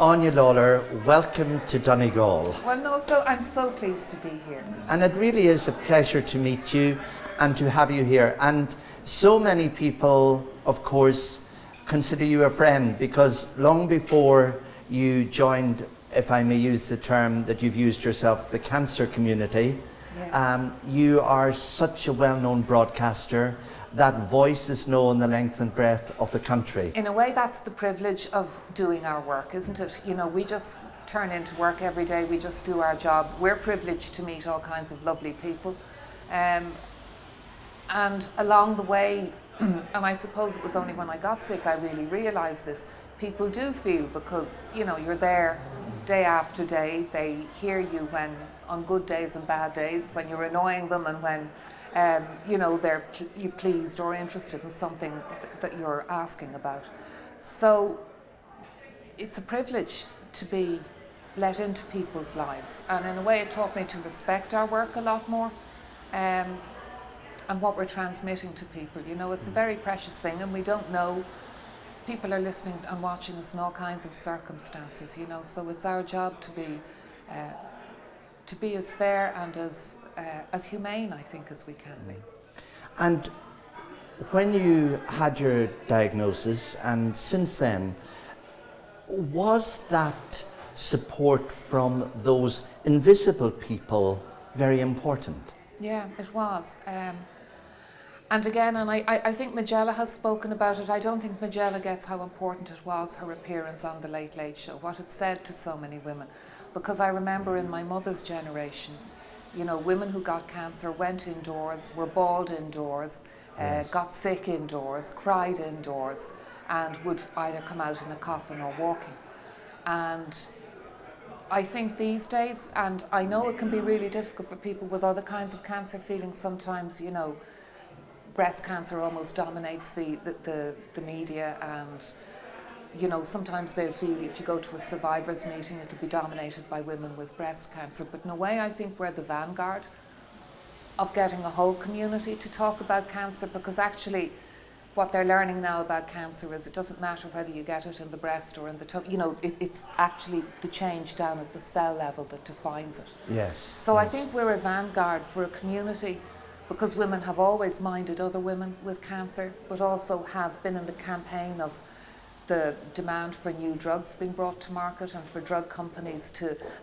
Áine Lawlor, welcome to Donegal. Well, no, so I'm so pleased to be here. And it really is a pleasure to meet you and to have you here. And so many people, of course, consider you a friend because long before you joined, if I may use the term that you've used yourself, the cancer community, Yes. You are such a well-known broadcaster. That voice is known the length and breadth of the country. In a way, that's the privilege of doing our work, isn't it? You know, we just turn into work every day, we just do our job. We're privileged to meet all kinds of lovely people. And along the way, and I suppose it was only when I got sick I really realised this, people do feel, because, you know, you're there day after day, they hear you when, on good days and bad days, when you're annoying them and when you know, they're you pleased or interested in something that you're asking about. So it's a privilege to be let into people's lives, and in a way it taught me to respect our work a lot more, and what we're transmitting to people. You know, it's a very precious thing, and we don't know. People are listening and watching us in all kinds of circumstances, you know, so it's our job to be as fair and as humane, I think, as we can be. And when you had your diagnosis, and since then, was that support from those invisible people very important? Yeah, it was. And again, and I think Magella has spoken about it. I don't think Magella gets how important it was, her appearance on the Late Late Show, what it said to so many women. Because I remember in my mother's generation, you know, women who got cancer went indoors, were bald indoors, Yes. got sick indoors, cried indoors, and would either come out in a coffin or walking. And I think these days, and I know it can be really difficult for people with other kinds of cancer, feeling sometimes, you know, breast cancer almost dominates the media, and you know, sometimes they feel if you go to a survivors meeting it'll be dominated by women with breast cancer. But in a way I think we're the vanguard of getting a whole community to talk about cancer, because actually what they're learning now about cancer is it doesn't matter whether you get it in the breast or in the tummy, you know, it's actually the change down at the cell level that defines it. Yes. So yes. I think we're a vanguard for a community, because women have always minded other women with cancer, but also have been in the campaign of the demand for new drugs being brought to market, and for drug companies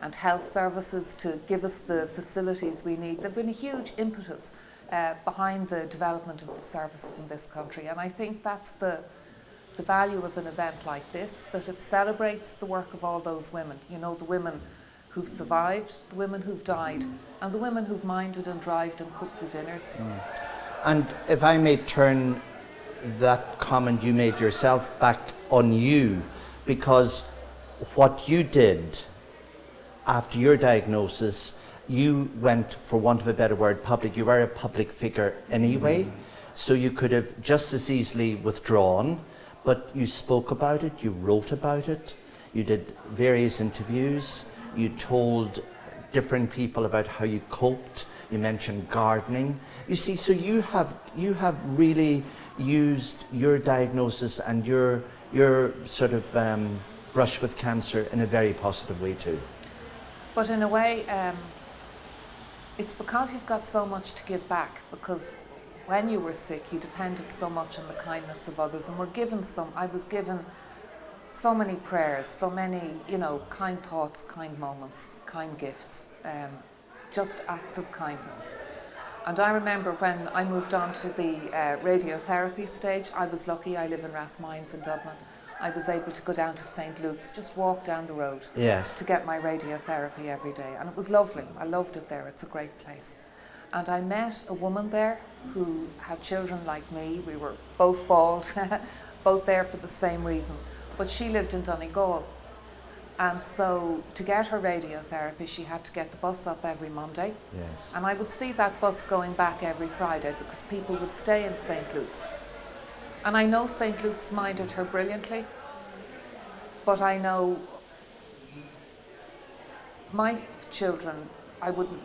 and health services to give us the facilities we need. There's been a huge impetus behind the development of the services in this country, and I think that's the value of an event like this, that it celebrates the work of all those women, you know, the women who've survived, the women who've died, and the women who've minded and drived and cooked the dinners. And if I may turn that comment you made yourself back on you, because what you did after your diagnosis, you went, for want of a better word, public. You were a public figure anyway, so you could have just as easily withdrawn, but you spoke about it, you wrote about it, you did various interviews, you told different people about how you coped. You mentioned gardening. You see, so you have really used your diagnosis and your sort of brush with cancer in a very positive way too. But in a way, it's because you've got so much to give back, because when you were sick you depended so much on the kindness of others, and I was given so many prayers, so many, you know, kind thoughts, kind moments, kind gifts, just acts of kindness. And I remember when I moved on to the radiotherapy stage, I was lucky, I live in Rathmines in Dublin. I was able to go down to St. Luke's, just walk down the road to get my radiotherapy every day. And it was lovely, I loved it there, it's a great place. And I met a woman there who had children like me. We were both bald, both there for the same reason. But she lived in Donegal. And so to get her radiotherapy, she had to get the bus up every Monday. Yes. And I would see that bus going back every Friday, because people would stay in St. Luke's. And I know St. Luke's minded her brilliantly, but I know my children, I wouldn't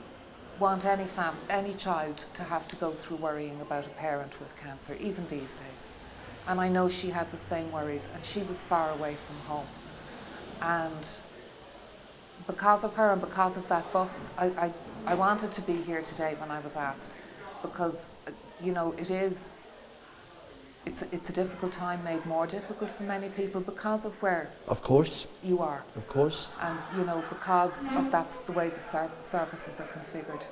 want any child to have to go through worrying about a parent with cancer, even these days. And I know she had the same worries, and she was far away from home. And because of her and because of that bus, I wanted to be here today when I was asked, because it's a difficult time, made more difficult for many people because of where Of course. you are. Of course. And because of that's the way the services are configured,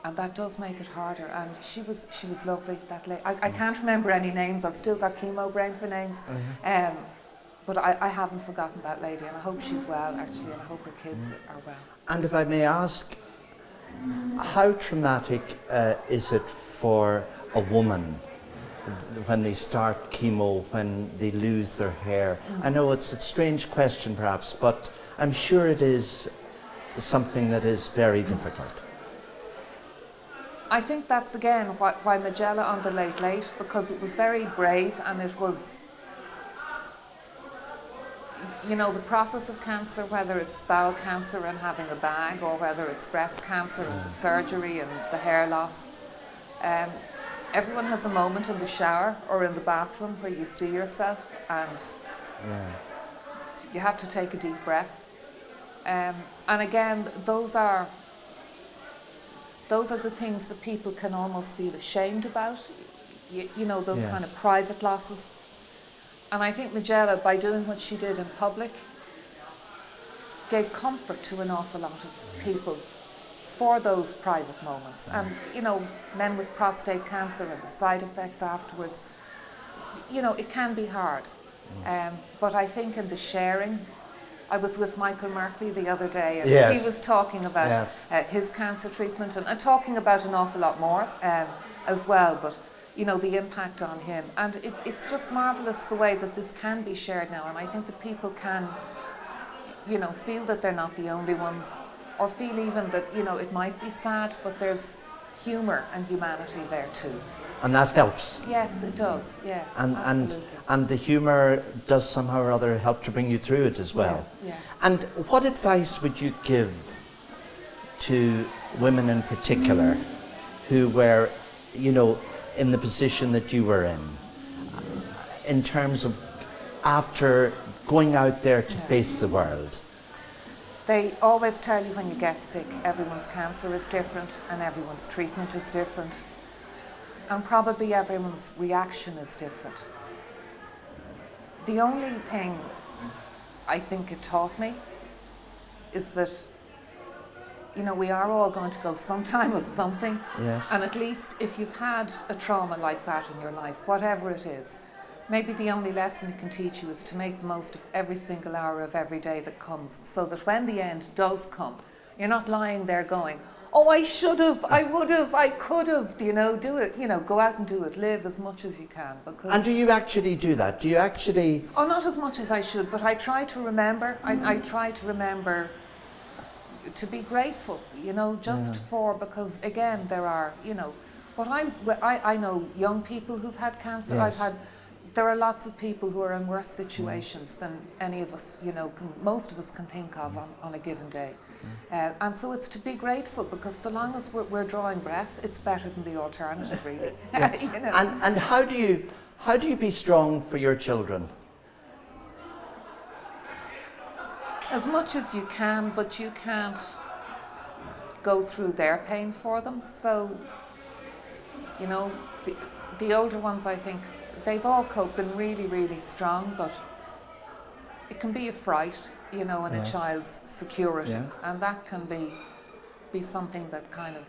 and that does make it harder. And she was lovely, that lady. I can't remember any names. I've still got chemo brain for names. But I haven't forgotten that lady, and I hope she's well, actually, and I hope her kids are well. And if I may ask, how traumatic is it for a woman when they start chemo, when they lose their hair? I know it's a strange question perhaps, but I'm sure it is something that is very difficult. I think that's again why Magella on the Late Late, because it was very brave, and it was, the process of cancer, whether it's bowel cancer and having a bag, or whether it's breast cancer and the surgery and the hair loss. Everyone has a moment in the shower or in the bathroom where you see yourself, and you have to take a deep breath. And again, those are the things that people can almost feel ashamed about, those kind of private losses. And I think Magella, by doing what she did in public, gave comfort to an awful lot of people for those private moments. And, men with prostate cancer and the side effects afterwards, it can be hard. But I think in the sharing, I was with Michael Murphy the other day, and he was talking about his cancer treatment, and talking about an awful lot more as well, but the impact on him. And it's just marvellous the way that this can be shared now, and I think that people can, feel that they're not the only ones, or feel even that, it might be sad, but there's humour and humanity there too. And that helps. Yes, it does, absolutely. And the humour does somehow or other help to bring you through it as well. Yeah. And what advice would you give to women in particular who were, in the position that you were in terms of after going out there to face the world? They always tell you when you get sick, everyone's cancer is different and everyone's treatment is different. And probably everyone's reaction is different. The only thing I think it taught me is that, we are all going to go sometime with something. Yes. And at least if you've had a trauma like that in your life, whatever it is, maybe the only lesson it can teach you is to make the most of every single hour of every day that comes, so that when the end does come, you're not lying there going, oh, I should have, I would have, I could have, do it, go out and do it, live as much as you can. And do you actually do that? Do you actually? Oh, not as much as I should, but I try to remember, I try to remember to be grateful, for, because again, there are, but I know young people who've had cancer. Yes. There are lots of people who are in worse situations than any of us, most of us can think of on a given day. And so it's to be grateful, because so long as we're drawing breath, it's better than the alternative, really. And how do you be strong for your children? As much as you can, but you can't go through their pain for them. So, the older ones, I think, they've all been really, really strong, but it can be a fright, in a child's security, and that can be something that kind of,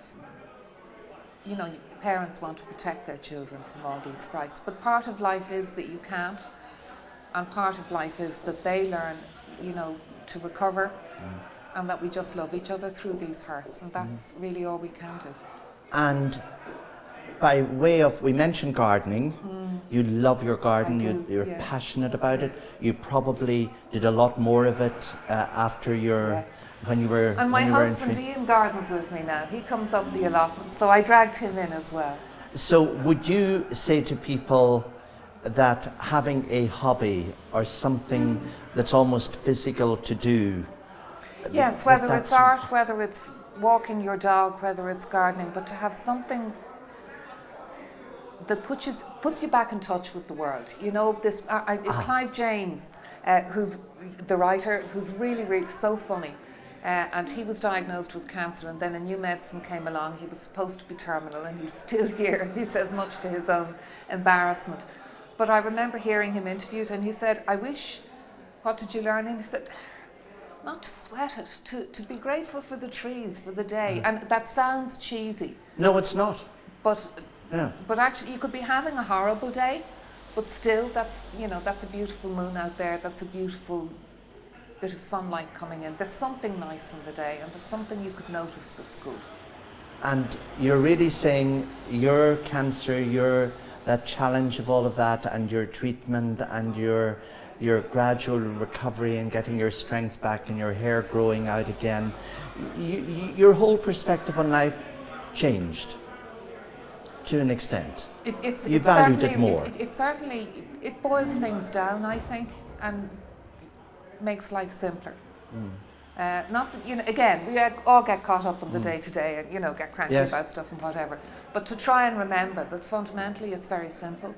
parents want to protect their children from all these frights. But part of life is that you can't, and part of life is that they learn, to recover, and that we just love each other through these hurts, and that's really all we can do. And by way of, we mentioned gardening. You love your garden. You're passionate about it. You probably did a lot more of it after when you were. And my husband Ian gardens with me now. He comes up the allotment, so I dragged him in as well. So, would you say to people that having a hobby or something that's almost physical to do? Yes, whether it's art, whether it's walking your dog, whether it's gardening, but to have something that puts you back in touch with the world. Clive James who's the writer, who's really so funny. And he was diagnosed with cancer, and then a new medicine came along. He was supposed to be terminal, and he's still here. He says, much to his own embarrassment. But I remember hearing him interviewed, and he said, I wish, what did you learn? And he said, not to sweat it, to be grateful for the trees, for the day. And that sounds cheesy. No, it's not. But actually, you could be having a horrible day, but still, that's a beautiful moon out there. That's a beautiful bit of sunlight coming in. There's something nice in the day, and there's something you could notice that's good. And you're really saying your cancer, that challenge of all of that, and your treatment, and your gradual recovery and getting your strength back and your hair growing out again, your whole perspective on life changed to an extent. You valued it more. It certainly boils things down, I think, and makes life simpler. Not that, again, we all get caught up in the day to day and, get cranky about stuff and whatever. But to try and remember that fundamentally it's very simple.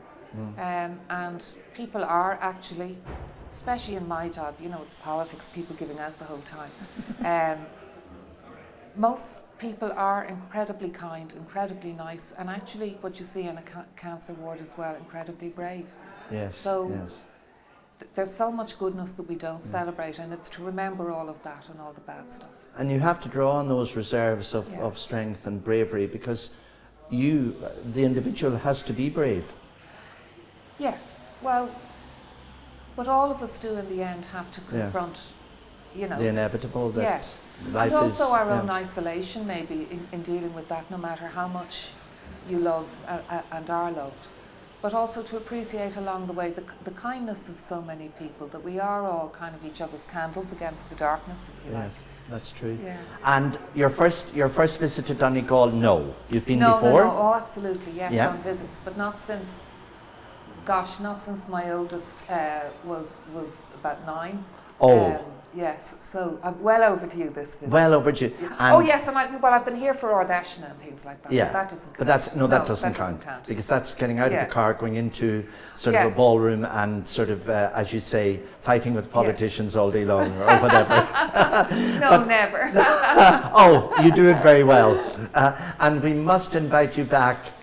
And people are actually, especially in my job, it's politics, people giving out the whole time. Most people are incredibly kind, incredibly nice, and actually what you see in a cancer ward as well, incredibly brave. There's so much goodness that we don't celebrate, and it's to remember all of that and all the bad stuff. And you have to draw on those reserves of strength and bravery, because the individual, has to be brave. Yeah, well, but all of us do in the end have to confront, the inevitable that life and also is, our own isolation maybe in dealing with that, no matter how much you love and are loved. But also to appreciate along the way the kindness of so many people, that we are all kind of each other's candles against the darkness, if you like. Yes, that's true. Yeah. And your first visit to Donegal, no? You've been before? No, oh, absolutely, yes, Yeah. on visits, but not since my oldest was about 9. Oh. Yes, so I'm well overdue this visit. Well overdue. And yes, and I've been here for audition and things like that. Yeah, but that doesn't count. But that doesn't count, because that's getting out of the car, going into sort of a ballroom, and sort of, as you say, fighting with politicians all day long or whatever. No, never. Oh, you do it very well, and we must invite you back.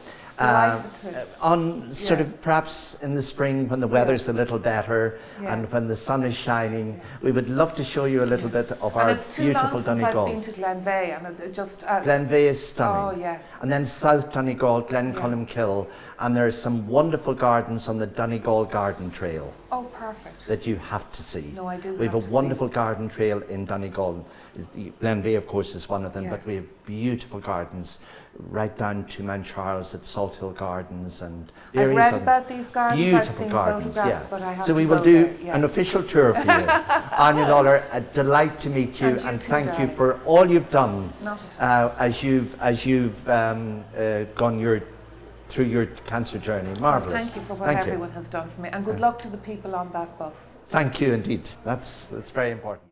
On sort of perhaps in the spring, when the weather's a little better and when the sun is shining, we would love to show you a little bit of our beautiful Donegal. I've been to Glenveigh, and Glenveigh is stunning. Oh yes. And then South Donegal, Glencolmkill, and there's some wonderful gardens on the Donegal Garden Trail. Oh, perfect. That you have to see. No, I do. We have a wonderful garden trail in Donegal. Glenveigh, of course, is one of them, but we have beautiful gardens right down to Mount Charles at Salt Hill Gardens, and I've read about these gardens. Beautiful I've seen gardens, photographs, but I have so we will do an official tour for you. Áine Lawlor, a delight to meet you, and thank you for all you've done as you've gone through your cancer journey. Marvellous. Thank you for what everyone has done for me, and good luck to the people on that bus. Thank you indeed. That's very important.